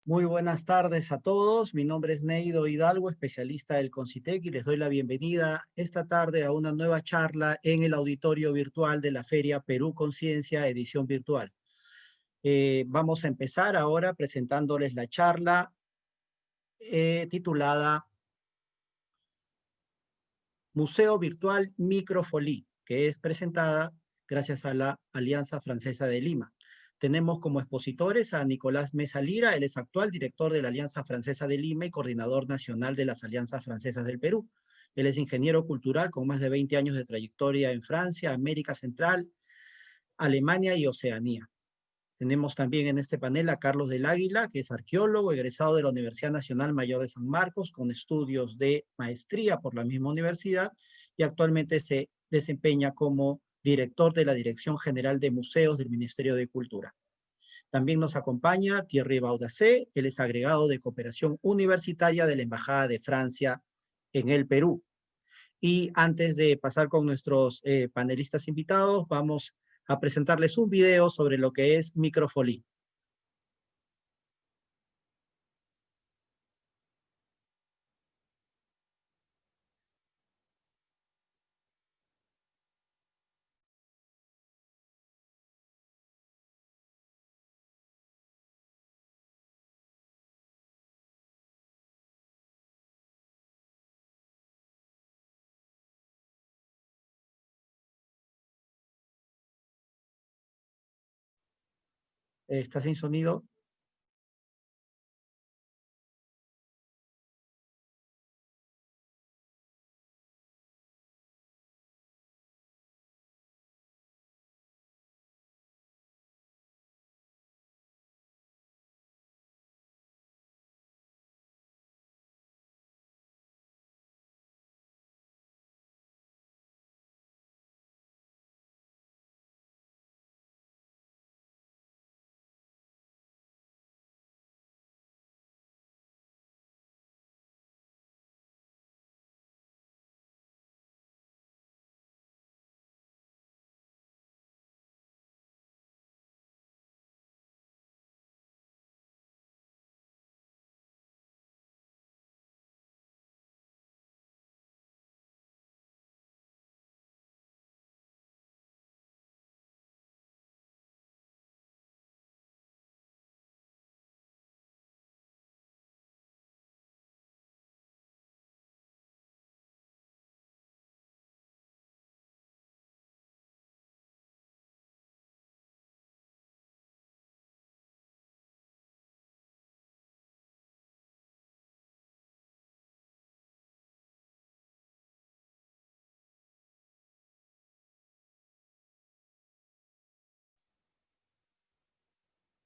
Muy buenas tardes a todos. Mi nombre es Neido Hidalgo, especialista del CONCITEC, y les doy la bienvenida esta tarde a una nueva charla en el auditorio virtual de la Feria Perú Conciencia, edición virtual. Vamos a empezar ahora presentándoles la charla titulada Museo Virtual Microfolí, que es presentada gracias a la Alianza Francesa de Lima. Tenemos como expositores a Nicolás Mesa Lira, él es actual director de la Alianza Francesa de Lima y coordinador nacional de las Alianzas Francesas del Perú. Él es ingeniero cultural con más de 20 años de trayectoria en Francia, América Central, Alemania y Oceanía. Tenemos también en este panel a Carlos del Águila, que es arqueólogo, egresado de la Universidad Nacional Mayor de San Marcos, con estudios de maestría por la misma universidad, y actualmente se desempeña como director de la Dirección General de Museos del Ministerio de Cultura. También nos acompaña Thierry Baudacé, él es agregado de cooperación universitaria de la Embajada de Francia en el Perú. Y antes de pasar con nuestros panelistas invitados, vamos a presentarles un video sobre lo que es microfolía. ¿Está sin sonido?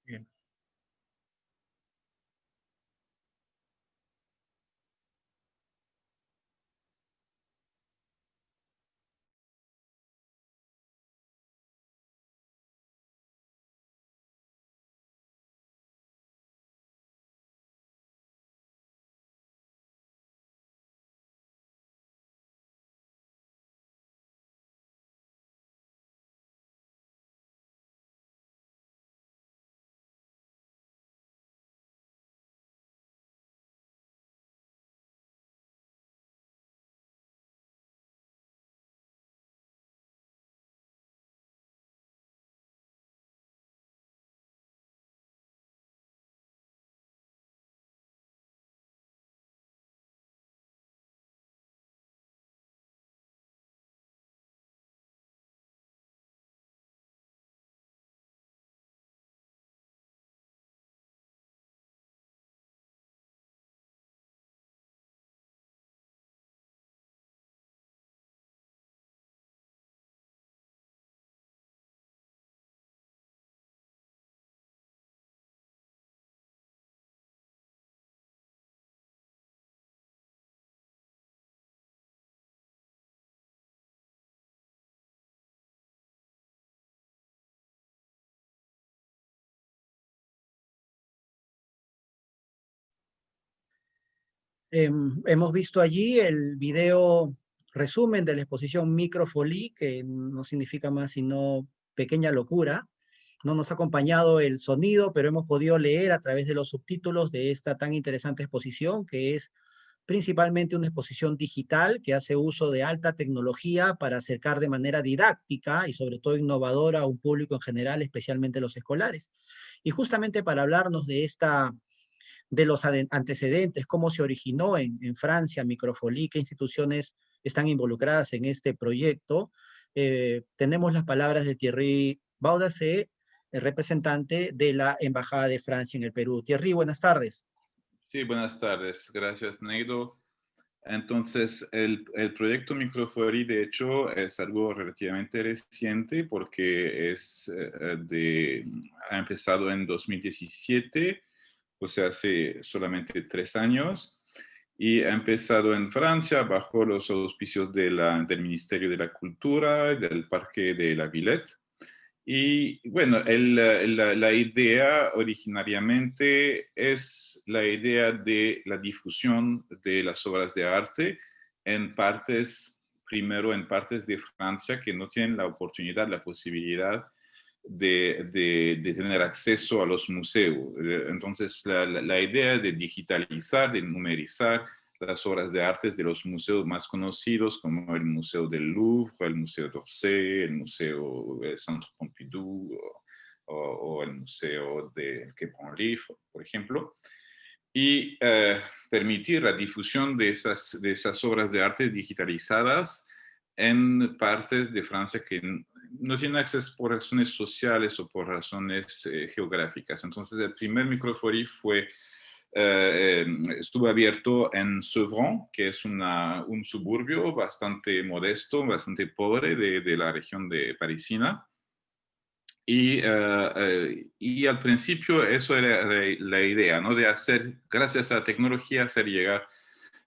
Bien. Hemos visto allí el video resumen de la exposición Microfolí, que no significa más sino pequeña locura, no nos ha acompañado el sonido, pero hemos podido leer a través de los subtítulos de esta tan interesante exposición, que es principalmente una exposición digital que hace uso de alta tecnología para acercar de manera didáctica y sobre todo innovadora a un público en general, especialmente los escolares. Y justamente para hablarnos de de los antecedentes, cómo se originó en Francia Microfolie, qué instituciones están involucradas en este proyecto, tenemos las palabras de Thierry Baudassé, el representante de la Embajada de Francia en el Perú. Thierry, buenas tardes. Sí, buenas tardes. Gracias, Neido. Entonces, el proyecto Microfolie, de hecho, es algo relativamente reciente porque ha empezado en 2017, o sea, hace solamente 3 años, y ha empezado en Francia bajo los auspicios del Ministerio de la Cultura y del Parque de la Villette. Y bueno, la idea originariamente es la idea de la difusión de las obras de arte en partes, primero en partes de Francia que no tienen la oportunidad, la posibilidad de tener acceso a los museos. Entonces, la idea de digitalizar, de numerizar las obras de arte de los museos más conocidos, como el Museo del Louvre, el Museo d'Orsay, el Museo Centre Pompidou o el Museo de Quai Branly, por ejemplo, y permitir la difusión de esas obras de arte digitalizadas en partes de Francia que no tienen acceso por razones sociales o por razones geográficas. Entonces, el primer Microfolie estuvo abierto en Sevran, que es un suburbio bastante modesto, bastante pobre de la región de parisina. Y al principio eso era la idea, ¿no? De hacer, gracias a la tecnología, hacer llegar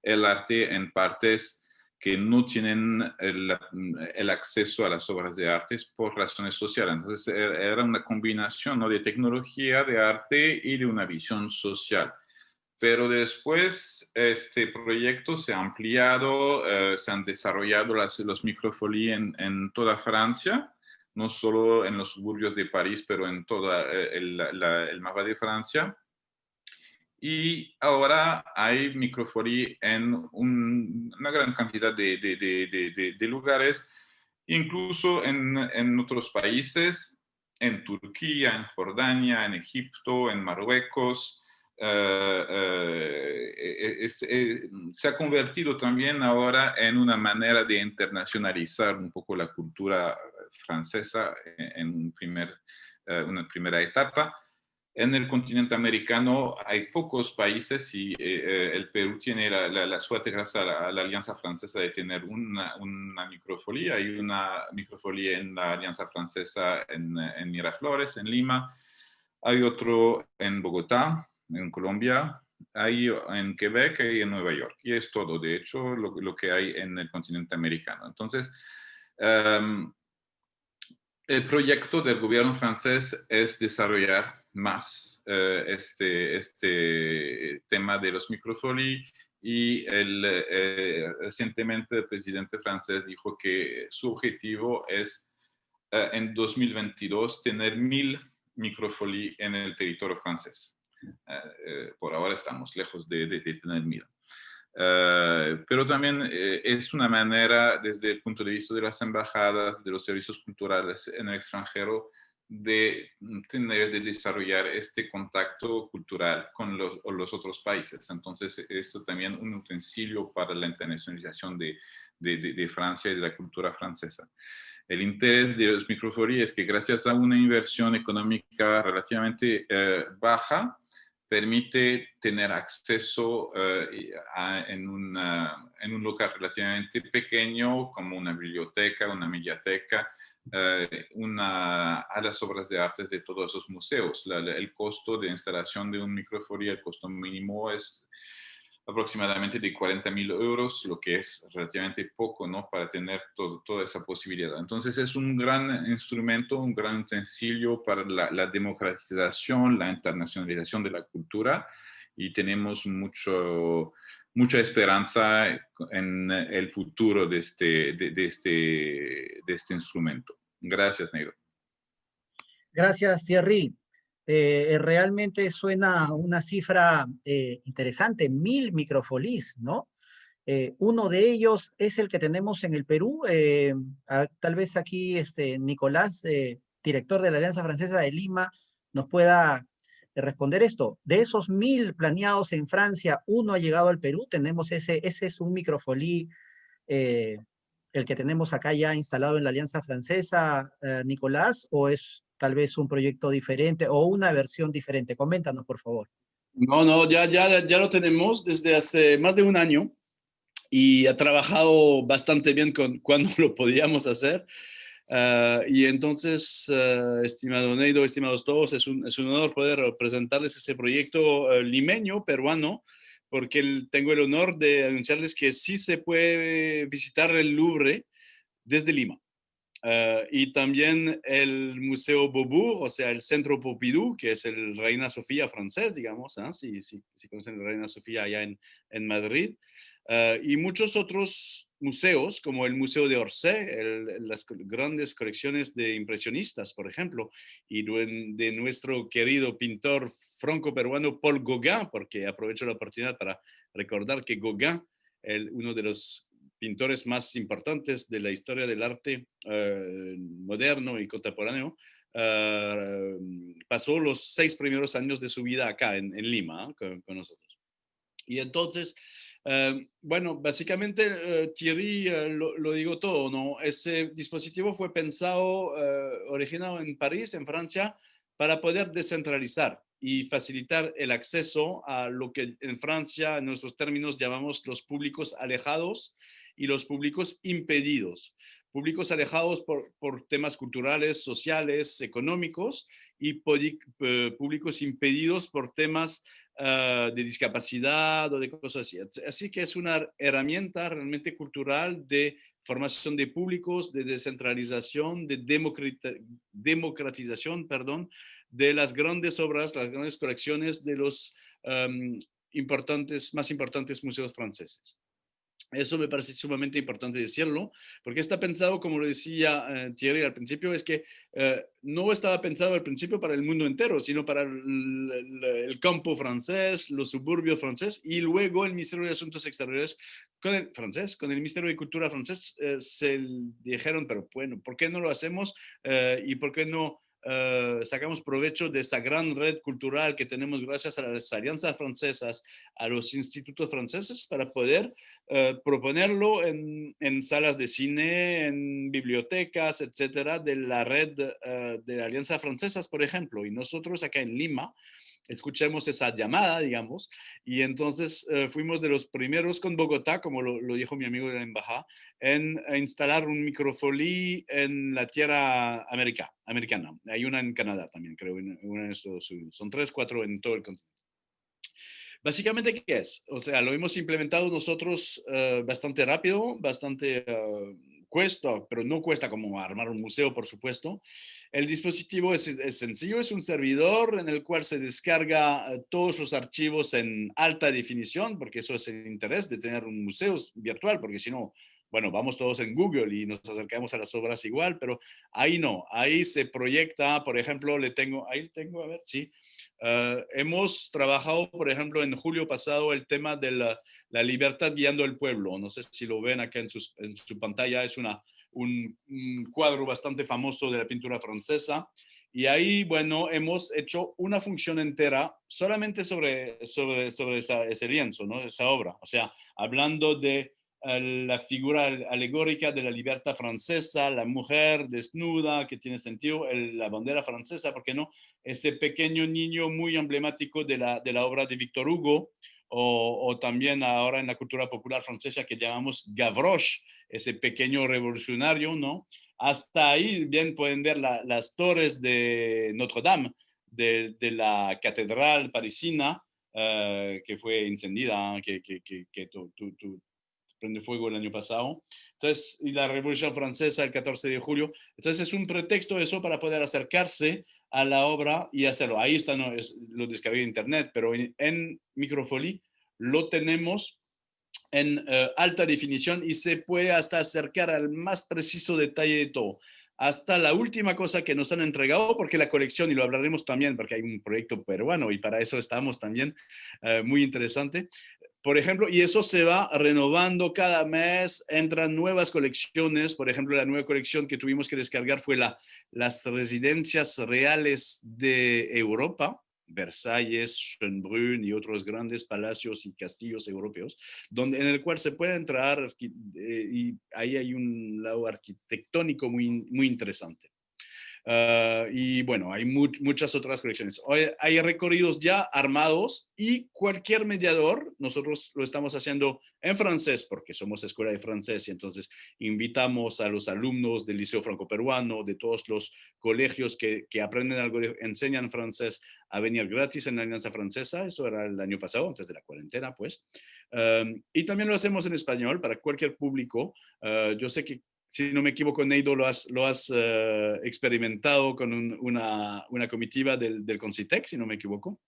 el arte en partes que no tienen el acceso a las obras de arte por razones sociales. Entonces era una combinación, ¿no? De tecnología, de arte y de una visión social. Pero después este proyecto se ha ampliado, se han desarrollado los Microfolie en toda Francia, no solo en los suburbios de París, pero en todo el mapa de Francia. Y ahora hay Microfolie en una gran cantidad de lugares, incluso en otros países, en Turquía, en Jordania, en Egipto, en Marruecos. Se ha convertido también ahora en una manera de internacionalizar un poco la cultura francesa en una primera etapa. En el continente americano hay pocos países y el Perú tiene la suerte, gracias a la Alianza Francesa, de tener una Microfolie. Hay una Microfolie en la Alianza Francesa en Miraflores, en Lima. Hay otro en Bogotá, en Colombia. Hay en Quebec y en Nueva York. Y es todo, de hecho, lo que hay en el continente americano. Entonces, el proyecto del gobierno francés es desarrollar más este tema de los Microfolie y recientemente el presidente francés dijo que su objetivo es en 2022 tener 1000 Microfolie en el territorio francés. Por ahora estamos lejos de tener 1000. Pero también es una manera, desde el punto de vista de las embajadas, de los servicios culturales en el extranjero, de desarrollar este contacto cultural con los otros países. Entonces, esto también un utensilio para la internacionalización de Francia y de la cultura francesa. El interés de los Microfolie es que gracias a una inversión económica relativamente baja, permite tener acceso en un lugar relativamente pequeño, como una biblioteca, una mediateca, a las obras de arte de todos esos museos. El costo de instalación de un Microfolie, el costo mínimo es aproximadamente de 40.000 euros, lo que es relativamente poco, ¿no? Para tener toda esa posibilidad. Entonces es un gran instrumento, un gran utensilio para la democratización, la internacionalización de la cultura y tenemos mucha esperanza en el futuro de este instrumento. Gracias, Neiro. Gracias, Thierry. Realmente suena una cifra interesante, 1000 microfolies, ¿no? Uno de ellos es el que tenemos en el Perú. Tal vez aquí Nicolás, director de la Alianza Francesa de Lima, nos pueda responder esto. De esos 1000 planeados en Francia, uno ha llegado al Perú. Tenemos ese es un microfolí, eh, el que tenemos acá ya instalado en la Alianza Francesa, Nicolás, o es tal vez un proyecto diferente o una versión diferente. Coméntanos, por favor. No, no, ya lo tenemos desde hace más de un año y ha trabajado bastante bien con cuando lo podíamos hacer. Y entonces, estimado Neido, estimados todos, es un honor poder presentarles ese proyecto limeño, peruano, porque tengo el honor de anunciarles que sí se puede visitar el Louvre desde Lima. Y también el Museo Beaubourg, o sea, el Centro Pompidou, que es el Reina Sofía francés, digamos, ¿eh? Si conocen el Reina Sofía allá en Madrid. Y muchos otros museos, como el Museo de Orsay, las grandes colecciones de impresionistas, por ejemplo, y de nuestro querido pintor franco-peruano Paul Gauguin, porque aprovecho la oportunidad para recordar que Gauguin, uno de los pintores más importantes de la historia del arte moderno y contemporáneo, pasó los 6 primeros años de su vida acá en Lima, con nosotros. Y entonces, bueno, básicamente Thierry lo digo todo, ¿no? Ese dispositivo fue pensado, originado en París, en Francia, para poder descentralizar y facilitar el acceso a lo que en Francia, en nuestros términos, llamamos los públicos alejados y los públicos impedidos. Públicos alejados por temas culturales, sociales, económicos, y públicos impedidos por temas de discapacidad o de cosas así. Así que es una herramienta realmente cultural de formación de públicos, de descentralización, de democratización, perdón, de las grandes obras, las grandes colecciones de los más importantes museos franceses. Eso me parece sumamente importante decirlo, porque está pensado, como lo decía Thierry al principio, es que no estaba pensado al principio para el mundo entero, sino para el campo francés, los suburbios francés, y luego el Ministerio de Asuntos Exteriores con el Ministerio de Cultura francés, se dijeron, pero bueno, ¿por qué no lo hacemos? ¿Y por qué no sacamos provecho de esa gran red cultural que tenemos gracias a las alianzas francesas, a los institutos franceses, para poder proponerlo en salas de cine, en bibliotecas, etcétera, de la red de alianzas francesas, por ejemplo? Y nosotros acá en Lima escuchemos esa llamada, digamos, y entonces fuimos de los primeros con Bogotá, como lo dijo mi amigo de la embajada, en instalar un microfolí en la tierra americana. Hay una en Canadá también, creo, una en Estados Unidos. Son 3, 4 en todo el continente. Básicamente, ¿qué es? O sea, lo hemos implementado nosotros bastante rápido, bastante cuesta, pero no cuesta como armar un museo, por supuesto. El dispositivo es sencillo, es un servidor en el cual se descarga todos los archivos en alta definición, porque eso es el interés de tener un museo virtual, porque si no, bueno, vamos todos en Google y nos acercamos a las obras igual, pero ahí no, ahí se proyecta, por ejemplo, ahí tengo, a ver, sí. Hemos trabajado, por ejemplo, en julio pasado el tema de la libertad guiando el pueblo. No sé si lo ven acá en su pantalla, es un cuadro bastante famoso de la pintura francesa. Y ahí, bueno, hemos hecho una función entera solamente sobre ese lienzo, ¿no? Esa obra. O sea, hablando de la figura alegórica de la libertad francesa, la mujer desnuda, que tiene sentido, la bandera francesa, ¿por qué no? Ese pequeño niño muy emblemático de la obra de Victor Hugo, o también ahora en la cultura popular francesa que llamamos Gavroche, ese pequeño revolucionario, ¿no? Hasta ahí bien pueden ver las torres de Notre Dame, de la catedral parisina, que fue incendida, que prende fuego el año pasado. Entonces, y la Revolución Francesa el 14 de julio. Entonces, es un pretexto eso para poder acercarse a la obra y hacerlo. Ahí está, no, lo descargué de internet, pero en Microfolí lo tenemos en alta definición y se puede hasta acercar al más preciso detalle de todo. hasta la última cosa que nos han entregado, porque la colección, y lo hablaremos también, porque hay un proyecto peruano y para eso estamos también, muy interesante. Por ejemplo, y eso se va renovando cada mes, entran nuevas colecciones. Por ejemplo, la nueva colección que tuvimos que descargar fue las residencias reales de Europa, Versalles, Schönbrunn y otros grandes palacios y castillos europeos, en el cual se puede entrar y ahí hay un lado arquitectónico muy interesante. Y bueno, hay muchas otras colecciones. Hay recorridos ya armados y cualquier mediador, nosotros lo estamos haciendo en francés porque somos escuela de francés y entonces invitamos a los alumnos del Liceo Franco-Peruano, de todos los colegios que aprenden algo, enseñan francés, a venir gratis en la Alianza Francesa. Eso era el año pasado, antes de la cuarentena, pues. Y también lo hacemos en español para cualquier público. Yo sé que, si no me equivoco, Neido, lo has experimentado con una comitiva del Concitec, si no me equivoco.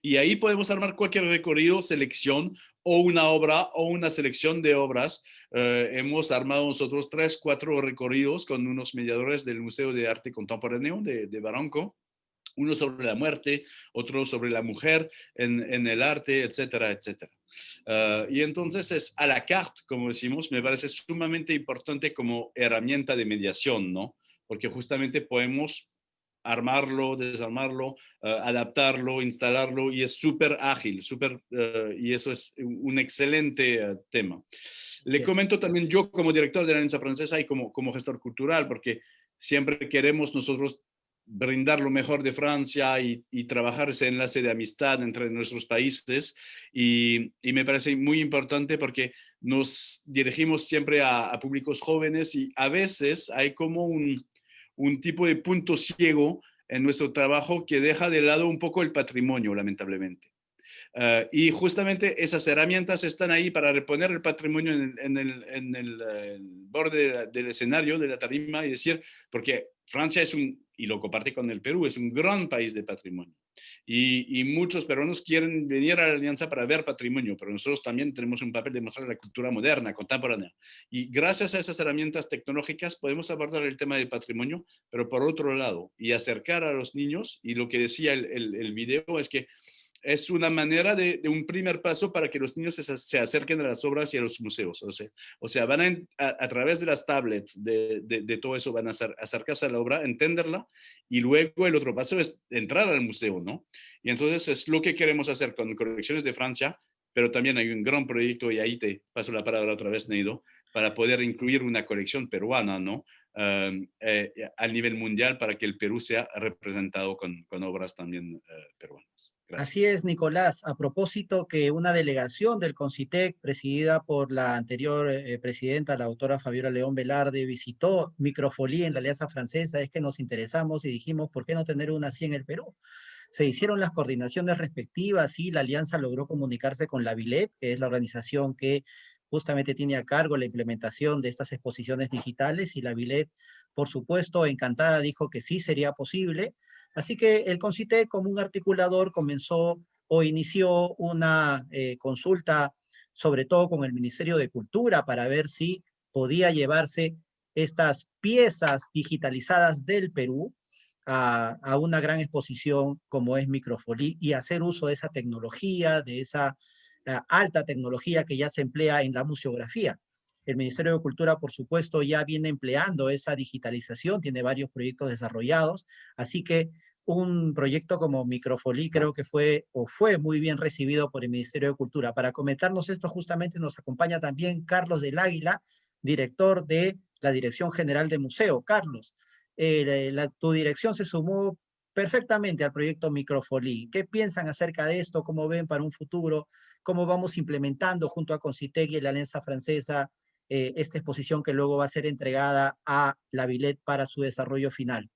Y ahí podemos armar cualquier recorrido, selección o una obra o una selección de obras. Hemos armado nosotros 3, 4 recorridos con unos mediadores del Museo de Arte Contemporáneo de Barranco. Uno sobre la muerte, otro sobre la mujer en el arte, etcétera, etcétera. Y entonces es a la carte, como decimos, me parece sumamente importante como herramienta de mediación, ¿no? Porque justamente podemos armarlo, desarmarlo, adaptarlo, instalarlo, y es súper ágil, y eso es un excelente tema. Le comento también yo como director de la Alianza Francesa y como gestor cultural, porque siempre queremos nosotros brindar lo mejor de Francia y trabajar ese enlace de amistad entre nuestros países, y me parece muy importante porque nos dirigimos siempre a públicos jóvenes y a veces hay como un tipo de punto ciego en nuestro trabajo que deja de lado un poco el patrimonio, lamentablemente. Y justamente esas herramientas están ahí para reponer el patrimonio en el borde del escenario, de la tarima, y decir, porque Francia y lo comparte con el Perú, es un gran país de patrimonio. Y muchos peruanos quieren venir a la Alianza para ver patrimonio, pero nosotros también tenemos un papel de mostrar la cultura moderna, contemporánea. Y gracias a esas herramientas tecnológicas podemos abordar el tema del patrimonio, pero por otro lado, y acercar a los niños. Y lo que decía el video es que es una manera de un primer paso para que los niños se acerquen a las obras y a los museos. O sea van a través de las tablets, de todo eso, van a acercarse a la obra, entenderla, y luego el otro paso es entrar al museo, ¿no? Y entonces es lo que queremos hacer con Colecciones de Francia, pero también hay un gran proyecto, y ahí te paso la palabra otra vez, Neido, para poder incluir una colección peruana, ¿no? Al nivel mundial, para que el Perú sea representado con obras también peruanas. Gracias. Así es, Nicolás. A propósito que una delegación del Concitec, presidida por la anterior presidenta, la doctora Fabiola León Velarde, visitó Microfolí en la Alianza Francesa, es que nos interesamos y dijimos, ¿por qué no tener una así en el Perú? Se hicieron las coordinaciones respectivas y la alianza logró comunicarse con la Villette, que es la organización que justamente tiene a cargo la implementación de estas exposiciones digitales, y la Villette, por supuesto, encantada, dijo que sí sería posible. Así que el Concitec, como un articulador, comenzó o inició una consulta, sobre todo con el Ministerio de Cultura, para ver si podía llevarse estas piezas digitalizadas del Perú a una gran exposición como es Microfolí, y hacer uso de esa tecnología, de esa alta tecnología que ya se emplea en la museografía. El Ministerio de Cultura, por supuesto, ya viene empleando esa digitalización, tiene varios proyectos desarrollados, así que un proyecto como Microfolí creo que fue muy bien recibido por el Ministerio de Cultura. Para comentarnos esto justamente nos acompaña también Carlos del Águila, director de la Dirección General de Museo. Carlos, tu dirección se sumó perfectamente al proyecto Microfolí. ¿Qué piensan acerca de esto? ¿Cómo ven para un futuro? ¿Cómo vamos implementando junto a Concitec y la Alianza Francesa esta exposición que luego va a ser entregada a la Villette para su desarrollo final?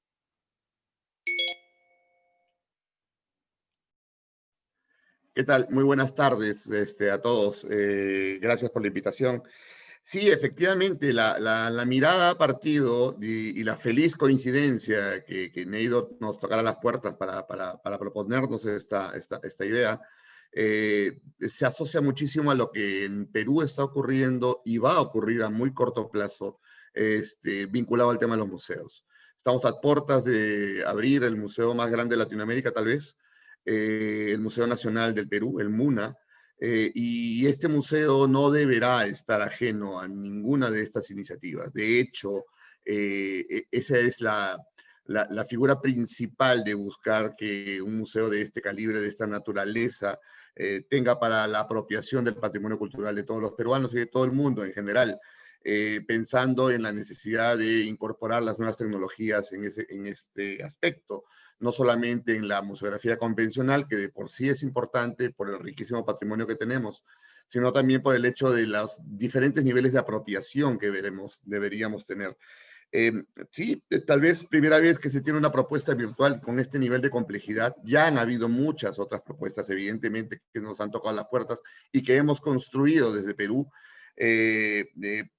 ¿Qué tal? Muy buenas tardes a todos. Gracias por la invitación. Sí, efectivamente, la mirada ha partido y la feliz coincidencia que Neido nos tocara las puertas para proponernos esta idea, se asocia muchísimo a lo que en Perú está ocurriendo y va a ocurrir a muy corto plazo vinculado al tema de los museos. Estamos a puertas de abrir el museo más grande de Latinoamérica, tal vez, el Museo Nacional del Perú, el MUNA, y este museo no deberá estar ajeno a ninguna de estas iniciativas. De hecho, esa es la figura principal de buscar que un museo de este calibre, de esta naturaleza, tenga para la apropiación del patrimonio cultural de todos los peruanos y de todo el mundo en general, pensando en la necesidad de incorporar las nuevas tecnologías en este aspecto, no solamente en la museografía convencional, que de por sí es importante por el riquísimo patrimonio que tenemos, sino también por el hecho de los diferentes niveles de apropiación que deberíamos tener. Sí, tal vez primera vez que se tiene una propuesta virtual con este nivel de complejidad. Ya han habido muchas otras propuestas, evidentemente, que nos han tocado las puertas y que hemos construido desde Perú,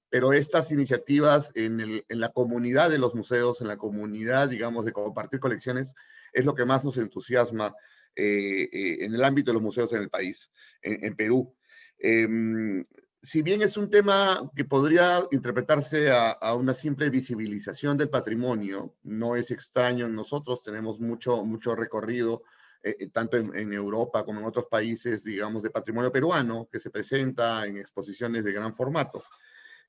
pero estas iniciativas en la comunidad de los museos, en la comunidad, digamos, de compartir colecciones, es lo que más nos entusiasma en el ámbito de los museos en el país, en Perú. Si bien es un tema que podría interpretarse a una simple visibilización del patrimonio, no es extraño en nosotros, tenemos mucho recorrido, tanto en Europa como en otros países, digamos, de patrimonio peruano, que se presenta en exposiciones de gran formato.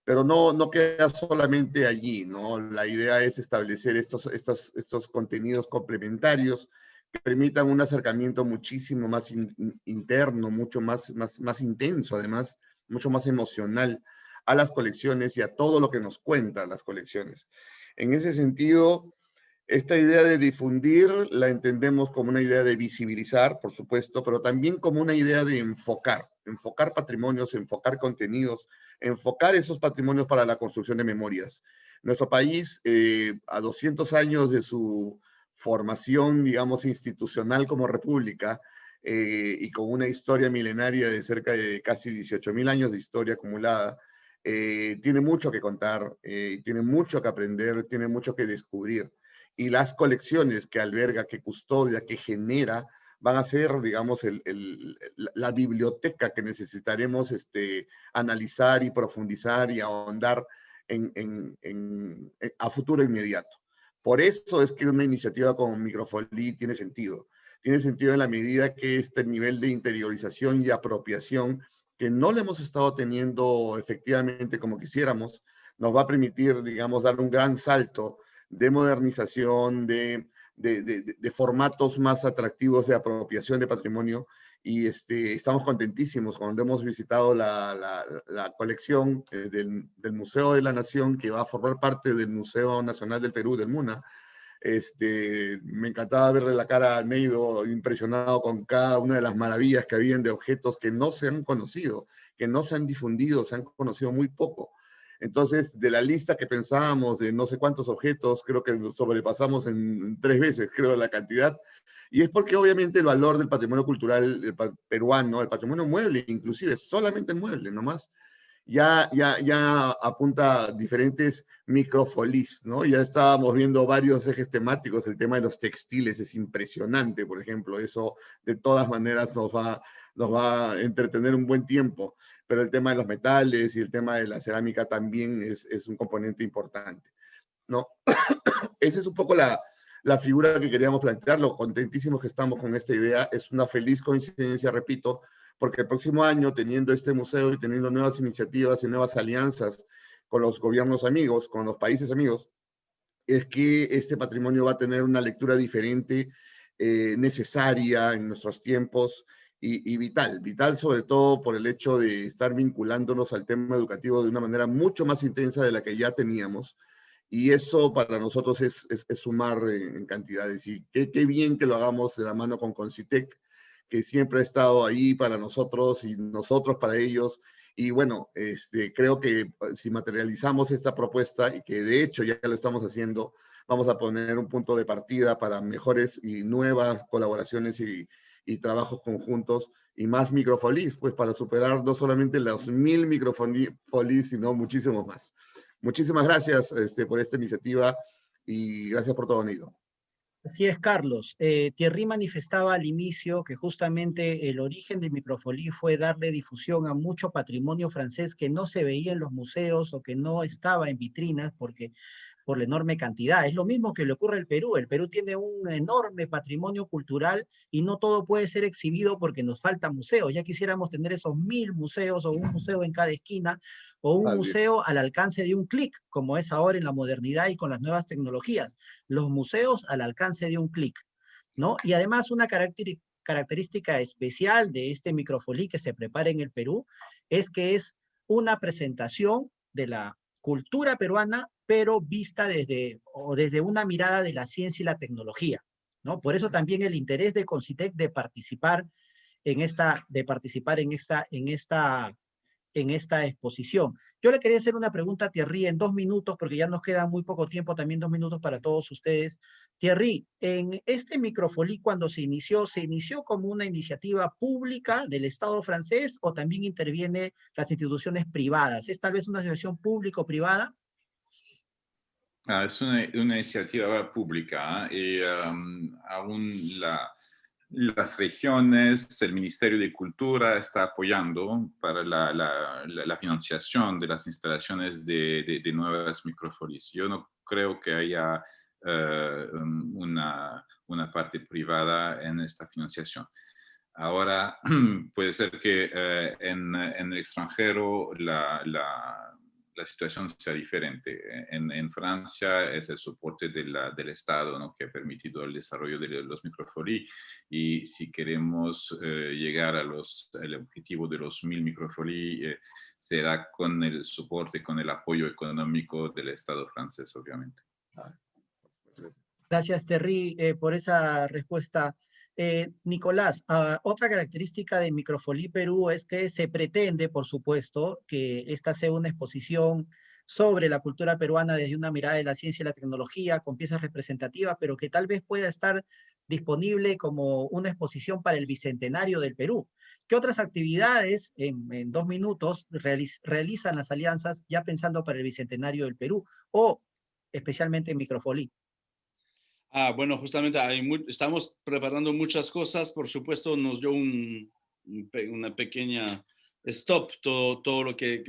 Pero no queda solamente allí, ¿no? La idea es establecer estos contenidos complementarios que permitan un acercamiento muchísimo más interno, mucho más intenso, además, mucho más emocional a las colecciones y a todo lo que nos cuentan las colecciones. En ese sentido, esta idea de difundir la entendemos como una idea de visibilizar, por supuesto, pero también como una idea de enfocar patrimonios, enfocar contenidos, enfocar esos patrimonios para la construcción de memorias. Nuestro país, a 200 años de su formación, digamos, institucional como república, y con una historia milenaria de cerca de casi 18.000 años de historia acumulada, tiene mucho que contar, tiene mucho que aprender, tiene mucho que descubrir. Y las colecciones que alberga, que custodia, que genera, van a ser, digamos, la biblioteca que necesitaremos analizar y profundizar y ahondar a futuro inmediato. Por eso es que una iniciativa como Microfolí tiene sentido. Tiene sentido en la medida que este nivel de interiorización y apropiación, que no le hemos estado teniendo efectivamente como quisiéramos, nos va a permitir, digamos, dar un gran salto de modernización, de formatos más atractivos de apropiación de patrimonio, y estamos contentísimos cuando hemos visitado la colección del Museo de la Nación, que va a formar parte del Museo Nacional del Perú, del MUNA. Me encantaba verle la cara a Neido, impresionado con cada una de las maravillas que habían de objetos que no se han conocido, que no se han difundido, se han conocido muy poco. Entonces, de la lista que pensábamos de no sé cuántos objetos, creo que sobrepasamos en 3 veces, creo, la cantidad. Y es porque obviamente el valor del patrimonio cultural peruano, el patrimonio mueble, inclusive, solamente el mueble nomás, ya apunta a diferentes microfolís, ¿no? Ya estábamos viendo varios ejes temáticos, el tema de los textiles es impresionante, por ejemplo, eso de todas maneras nos va a entretener un buen tiempo, pero el tema de los metales y el tema de la cerámica también es un componente importante, ¿no? Esa es un poco la figura que queríamos plantear, lo contentísimos que estamos con esta idea, es una feliz coincidencia, repito, porque el próximo año, teniendo este museo y teniendo nuevas iniciativas y nuevas alianzas con los gobiernos amigos, con los países amigos, es que este patrimonio va a tener una lectura diferente, necesaria en nuestros tiempos y vital sobre todo por el hecho de estar vinculándonos al tema educativo de una manera mucho más intensa de la que ya teníamos. Y eso para nosotros es sumar en cantidades. Y qué bien que lo hagamos de la mano con Concitec, que siempre ha estado ahí para nosotros y nosotros para ellos. Y bueno, creo que si materializamos esta propuesta, y que de hecho ya lo estamos haciendo, vamos a poner un punto de partida para mejores y nuevas colaboraciones y trabajos conjuntos y más microfolís, pues para superar no solamente los 1000 microfolís, sino muchísimos más. Muchísimas gracias por esta iniciativa y gracias por todo, Nido. Así es, Carlos. Thierry manifestaba al inicio que justamente el origen de Microfolie fue darle difusión a mucho patrimonio francés que no se veía en los museos o que no estaba en vitrinas porque por la enorme cantidad. Es lo mismo que le ocurre al Perú. El Perú tiene un enorme patrimonio cultural y no todo puede ser exhibido porque nos faltan museos. Ya quisiéramos tener esos 1000 museos o un museo en cada esquina o un Así es. museo al alcance de un clic, como es ahora en la modernidad y con las nuevas tecnologías. Los museos al alcance de un clic, ¿no? Y además una característica especial de este Microfolie que se prepara en el Perú es que es una presentación de la cultura peruana, pero vista desde una mirada de la ciencia y la tecnología, ¿no? Por eso también el interés de Concitec de participar en esta exposición. Yo le quería hacer una pregunta a Thierry en 2 minutos, porque ya nos queda muy poco tiempo, también 2 minutos para todos ustedes. Thierry, en este Microfolie, cuando se inició como una iniciativa pública del Estado francés o también interviene las instituciones privadas? ¿Es tal vez una asociación público-privada? Es una iniciativa pública y aún las regiones, el Ministerio de Cultura está apoyando para la financiación de las instalaciones de nuevas Microfolies. Yo no creo que haya una parte privada en esta financiación. Ahora, puede ser que en el extranjero la situación sea diferente. En Francia es el soporte del Estado, ¿no?, que ha permitido el desarrollo de los Microfolie, y si queremos llegar al objetivo de los 1000 Microfolie, será con el soporte, con el apoyo económico del Estado francés, obviamente. Gracias, Thierry, por esa respuesta. Nicolás, otra característica de Microfolie Perú es que se pretende, por supuesto, que esta sea una exposición sobre la cultura peruana desde una mirada de la ciencia y la tecnología, con piezas representativas, pero que tal vez pueda estar disponible como una exposición para el Bicentenario del Perú. ¿Qué otras actividades, en 2 minutos, realizan las alianzas ya pensando para el Bicentenario del Perú o especialmente en Microfolie? Bueno, justamente estamos preparando muchas cosas. Por supuesto, nos dio una pequeña stop todo lo que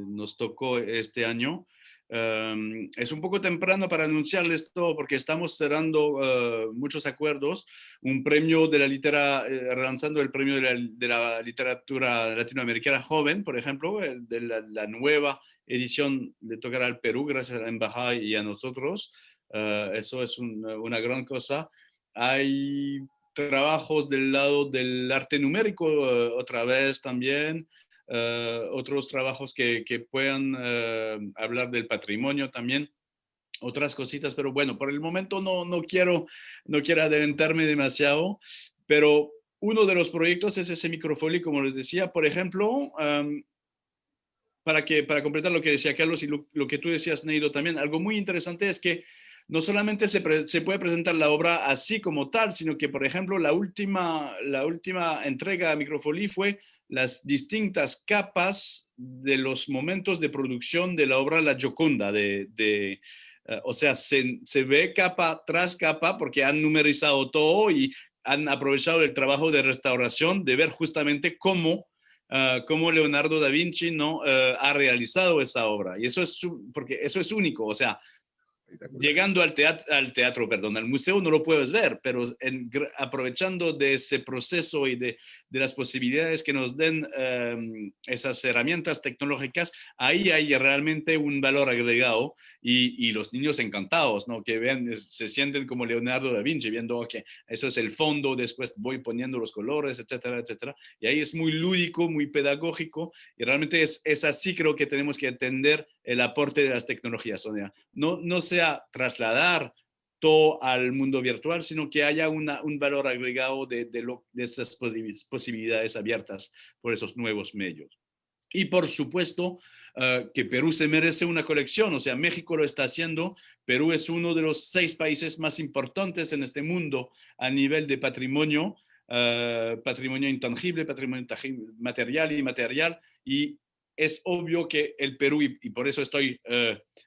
nos tocó este año. Es un poco temprano para anunciarles todo porque estamos cerrando muchos acuerdos. Un premio lanzando el premio de la literatura latinoamericana joven, por ejemplo, de la nueva edición de Tocar al Perú, gracias a la Embajada y a nosotros. Eso es una gran cosa. Hay trabajos del lado del arte numérico, otra vez también, otros trabajos que puedan hablar del patrimonio también, otras cositas, pero bueno, por el momento no quiero adelantarme demasiado, pero uno de los proyectos es ese Microfolie, como les decía, por ejemplo, para completar lo que decía Carlos y lo que tú decías, Neido, también, algo muy interesante es que no solamente se puede presentar la obra así como tal, sino que, por ejemplo, la última entrega a Microfolie fue las distintas capas de los momentos de producción de la obra La Gioconda. O sea, se ve capa tras capa porque han numerizado todo y han aprovechado el trabajo de restauración de ver justamente cómo Leonardo da Vinci no ha realizado esa obra. Y eso porque eso es único. O sea, llegando al museo no lo puedes ver, pero aprovechando de ese proceso y de las posibilidades que nos den esas herramientas tecnológicas, ahí hay realmente un valor agregado y los niños encantados, ¿no? Que se sienten como Leonardo da Vinci, viendo que eso es el fondo, después voy poniendo los colores, etcétera, etcétera. Y ahí es muy lúdico, muy pedagógico y realmente es así creo que tenemos que entender el aporte de las tecnologías, Sonia. No sea trasladar todo al mundo virtual, sino que haya un valor agregado de esas posibilidades abiertas por esos nuevos medios. Y por supuesto que Perú se merece una colección, o sea, México lo está haciendo, Perú es uno de los 6 países más importantes en este mundo a nivel de patrimonio intangible, patrimonio material y inmaterial, y es obvio que el Perú, y por eso estoy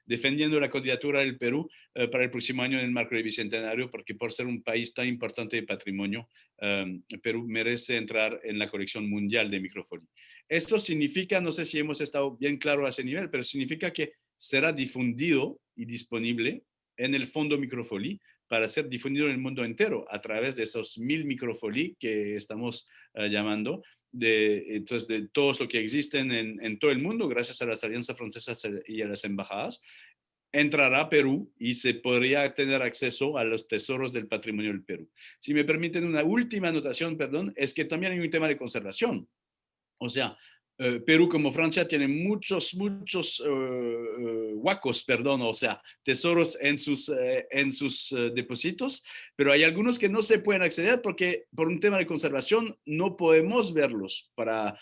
defendiendo la candidatura del Perú para el próximo año en el marco del Bicentenario, porque por ser un país tan importante de patrimonio, Perú merece entrar en la colección mundial de microfolia. Esto significa, no sé si hemos estado bien claros a ese nivel, pero significa que será difundido y disponible en el Fondo Microfolie para ser difundido en el mundo entero a través de esos 1000 microfolie que estamos llamando, entonces, de todos los que existen en todo el mundo, gracias a las alianzas francesas y a las embajadas, entrará a Perú y se podría tener acceso a los tesoros del patrimonio del Perú. Si me permiten una última anotación, perdón, es que también hay un tema de conservación. O sea, Perú como Francia tiene muchos huacos, perdón, o sea, tesoros en sus depósitos, pero hay algunos que no se pueden acceder porque por un tema de conservación no podemos verlos para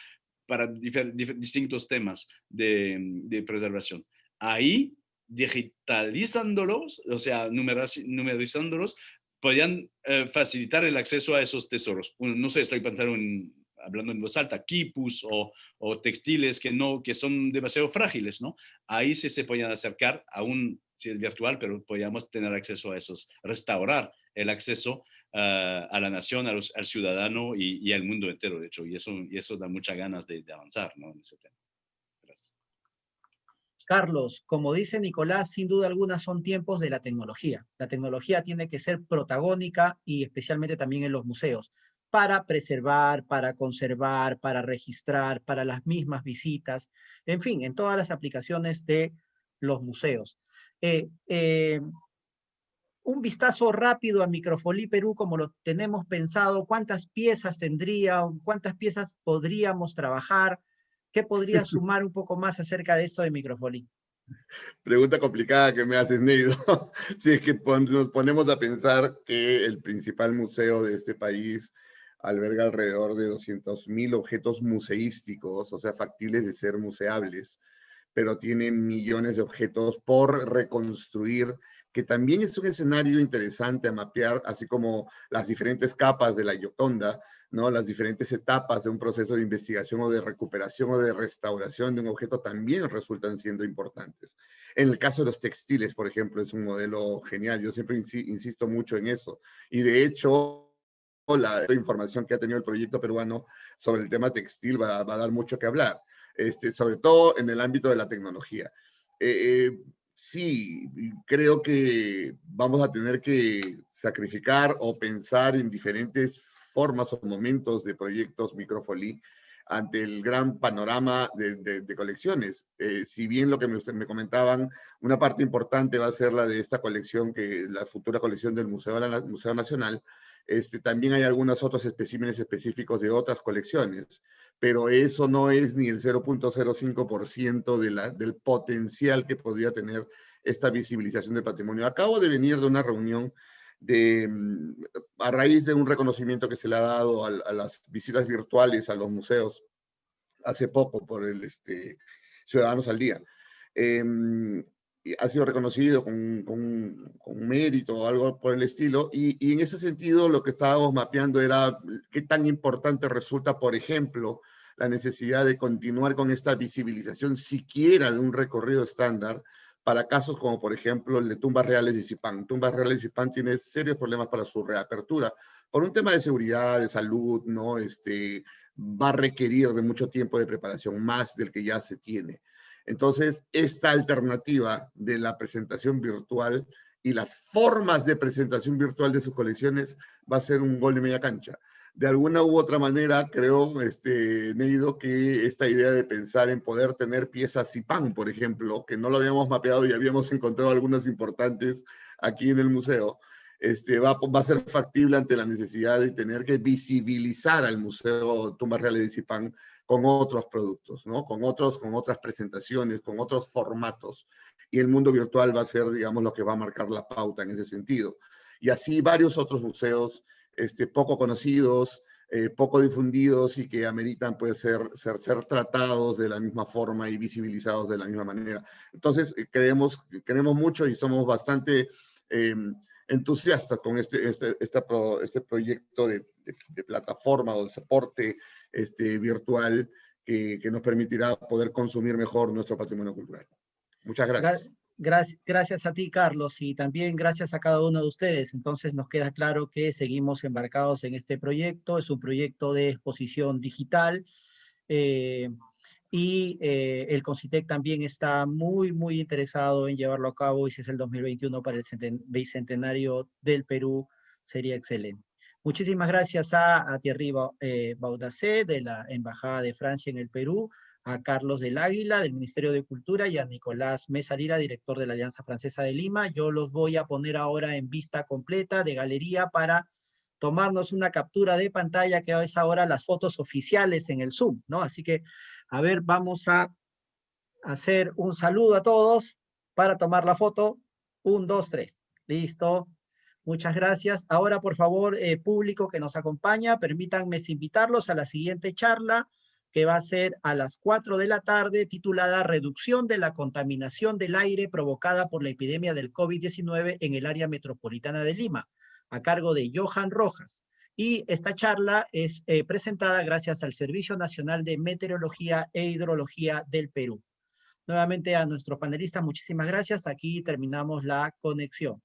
distintos temas de preservación. Ahí, digitalizándolos, o sea, numerizándolos, podrían facilitar el acceso a esos tesoros. No sé, estoy pensando hablando en voz alta, quipus o textiles que son demasiado frágiles, ¿no? Ahí sí se podían acercar, aún si es virtual, pero podíamos tener acceso a esos, restaurar el acceso a la nación, al ciudadano y al mundo entero, de hecho, y eso da muchas ganas de avanzar, ¿no? En ese tema. Gracias. Carlos, como dice Nicolás, sin duda alguna son tiempos de la tecnología. La tecnología tiene que ser protagónica y especialmente también en los museos, para preservar, para conservar, para registrar, para las mismas visitas, en fin, en todas las aplicaciones de los museos. Un vistazo rápido a Microfolie Perú, como lo tenemos pensado, ¿cuántas piezas tendría? ¿Cuántas piezas podríamos trabajar? ¿Qué podría sumar un poco más acerca de esto de Microfolie? Pregunta complicada que me haces, Neido. Si es que nos ponemos a pensar que el principal museo de este país alberga alrededor de 200.000 objetos museísticos, o sea, factibles de ser museables, pero tiene millones de objetos por reconstruir, que también es un escenario interesante a mapear, así como las diferentes capas de la Gioconda, ¿no? Las diferentes etapas de un proceso de investigación o de recuperación o de restauración de un objeto también resultan siendo importantes. En el caso de los textiles, por ejemplo, es un modelo genial. Yo siempre insisto mucho en eso. Y de hecho, la información que ha tenido el proyecto peruano sobre el tema textil va a dar mucho que hablar, sobre todo en el ámbito de la tecnología. Sí, creo que vamos a tener que sacrificar o pensar en diferentes formas o momentos de proyectos Microfolie ante el gran panorama de colecciones. Si bien lo que me comentaban, una parte importante va a ser la de esta colección, la futura colección del Museo Nacional, también hay algunos otros especímenes específicos de otras colecciones, pero eso no es ni el 0.05% del potencial que podría tener esta visibilización del patrimonio. Acabo de venir de una reunión a raíz de un reconocimiento que se le ha dado a las visitas virtuales a los museos hace poco por el Ciudadanos al Día. Ha sido reconocido con mérito o algo por el estilo, y en ese sentido lo que estábamos mapeando era qué tan importante resulta, por ejemplo, la necesidad de continuar con esta visibilización siquiera de un recorrido estándar para casos como, por ejemplo, el de Tumbas Reales de Zipán. Tumbas Reales de Zipán tiene serios problemas para su reapertura por un tema de seguridad, de salud, ¿no? Va a requerir de mucho tiempo de preparación, más del que ya se tiene. Entonces, esta alternativa de la presentación virtual y las formas de presentación virtual de sus colecciones va a ser un gol de media cancha. De alguna u otra manera, creo, Neido, que esta idea de pensar en poder tener piezas Zipán, por ejemplo, que no lo habíamos mapeado y habíamos encontrado algunas importantes aquí en el museo, va a ser factible ante la necesidad de tener que visibilizar al Museo Tumbas Reales de Zipán con otros productos, ¿no? Con otras presentaciones, con otros formatos. Y el mundo virtual va a ser, digamos, lo que va a marcar la pauta en ese sentido. Y así varios otros museos poco conocidos, poco difundidos y que ameritan pues, ser tratados de la misma forma y visibilizados de la misma manera. Entonces, queremos mucho y somos bastante entusiastas con este proyecto de plataforma o de soporte virtual que nos permitirá poder consumir mejor nuestro patrimonio cultural. Muchas gracias. Gracias a ti, Carlos, y también gracias a cada uno de ustedes. Entonces nos queda claro que seguimos embarcados en este proyecto. Es un proyecto de exposición digital y el CONCITEC también está muy interesado en llevarlo a cabo, y si es el 2021 para el bicentenario del Perú, sería excelente. Muchísimas gracias a Thierry Baudacé de la Embajada de Francia en el Perú, a Carlos del Águila, del Ministerio de Cultura, y a Nicolás Mesa Lira, director de la Alianza Francesa de Lima. Yo los voy a poner ahora en vista completa de galería para tomarnos una captura de pantalla, que es ahora las fotos oficiales en el Zoom, ¿no? Así que, a ver, vamos a hacer un saludo a todos para tomar la foto. 1, 2, 3. Listo. Muchas gracias. Ahora, por favor, público que nos acompaña, permítanme invitarlos a la siguiente charla, que va a ser a las 4 de la tarde, titulada Reducción de la contaminación del aire provocada por la epidemia del COVID-19 en el área metropolitana de Lima, a cargo de Johan Rojas. Y esta charla es presentada gracias al Servicio Nacional de Meteorología e Hidrología del Perú. Nuevamente a nuestros panelistas, muchísimas gracias. Aquí terminamos la conexión.